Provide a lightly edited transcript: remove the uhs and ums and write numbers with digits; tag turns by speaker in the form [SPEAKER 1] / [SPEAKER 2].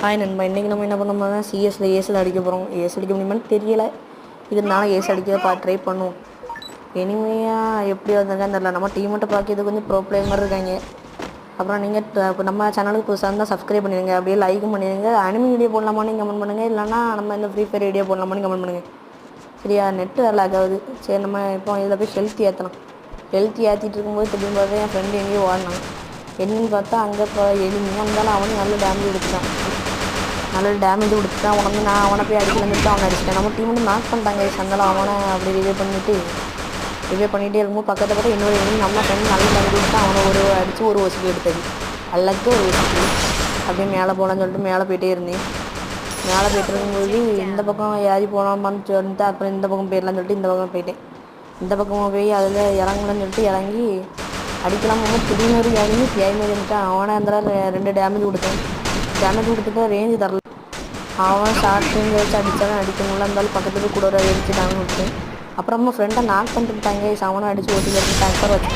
[SPEAKER 1] Hi நண்பா, இன்றைக்கி நம்ம என்ன பண்ண போகிறோம்னா ஏசில் அடிக்க போகிறோம். ஏசி அடிக்க முடியுமான்னு தெரியல, இருந்தாலும் ஏசி அடிக்க ட்ரை பண்ணுவோம். இனிமையாக எப்படி வந்தாங்க தெரில. நம்ம டீம் மட்டும் பார்க்கறது கொஞ்சம் ப்ரோ பிளேயர் மாதிரி இருக்காங்க. அப்புறம் நீங்கள் இப்போ நம்ம சேனலுக்கு புதுசாக இருந்தால் சப்ஸ்கிரைப் பண்ணிடுங்க, அப்படியே லைக்கும் பண்ணிடுங்க. அனிமி வீடியோ போடலாமான்னு கமெண்ட் பண்ணுங்கள், இல்லைனா நம்ம இந்த ஃப்ரீ ஃபயர் வீடியோ போடலாமான்னு கமெண்ட் பண்ணுங்கள். சரியா? நெட்டு வேறு லாக் ஆகுது. சரி, நம்ம இப்போ இதில் போய் ஹெல்த் ஏற்றலாம். ஹெல்த் ஏற்றிட்டு இருக்கும்போது திரும்பி பார்த்தா என் ஃப்ரெண்டு எங்கேயோ ஓடினான். என்னன்னு பார்த்தா அங்கே இப்போ எனிமையாக இருந்தாலும் அவனும் நல்ல டேமேஜ் கொடுத்துட்டான். உடனே நான் அவனை போய் அடிக்கலன்னுட்டு அவனை அடிச்சிட்டேன். நம்ம டீம் வந்து மேக் பண்ணிட்டாங்க. சந்தாலும் அவனை அப்படி ரிவே பண்ணிகிட்டே இருக்கும்போது பக்கத்தில் பார்த்தா இன்னொரு நம்ம ஃப்ரெண்டு நல்ல டேமேஜ் கொடுத்து அவனை அடித்து ஒரு ஒசுக்கு எடுத்தது. அல்லக்கு ஒரு ஒசுக்கு அப்படியே மேலே போகலான்னு சொல்லிட்டு மேலே போயிட்டே இருந்தேன். மேலே போய்ட்டு இருக்கும்போது இந்த பக்கம் ஏறி போகலாமான்னு சொல்லிட்டு அப்புறம் இந்த பக்கம் போயிடலான்னு சொல்லிட்டு இந்த பக்கம் போயிட்டேன். இந்த பக்கம் போய் அதில் இறங்கலான்னு சொல்லிட்டு இறங்கி அடிக்கலாம் போது திடீர்னு ஒரு இறங்கி பேய்மாரி இருந்துட்டான். அவனை அந்த 2 டேமேஜ் கொடுத்துட்டு ரேஞ்சு தரல. அவன் ஷார்ட் ரேஞ்ச் வச்சு அடித்தாலும் அடிக்க முடியல. இருந்தாலும் பக்கத்துக்கு கூட ஒரு அடிச்சு டேமேஜ் விட்டேன். அப்புறமா ஃப்ரெண்டை நாக் பண்ணிட்டாங்க. அவனை அடித்து ஓட்டிக்கிட்டு டாக்டர் வச்சு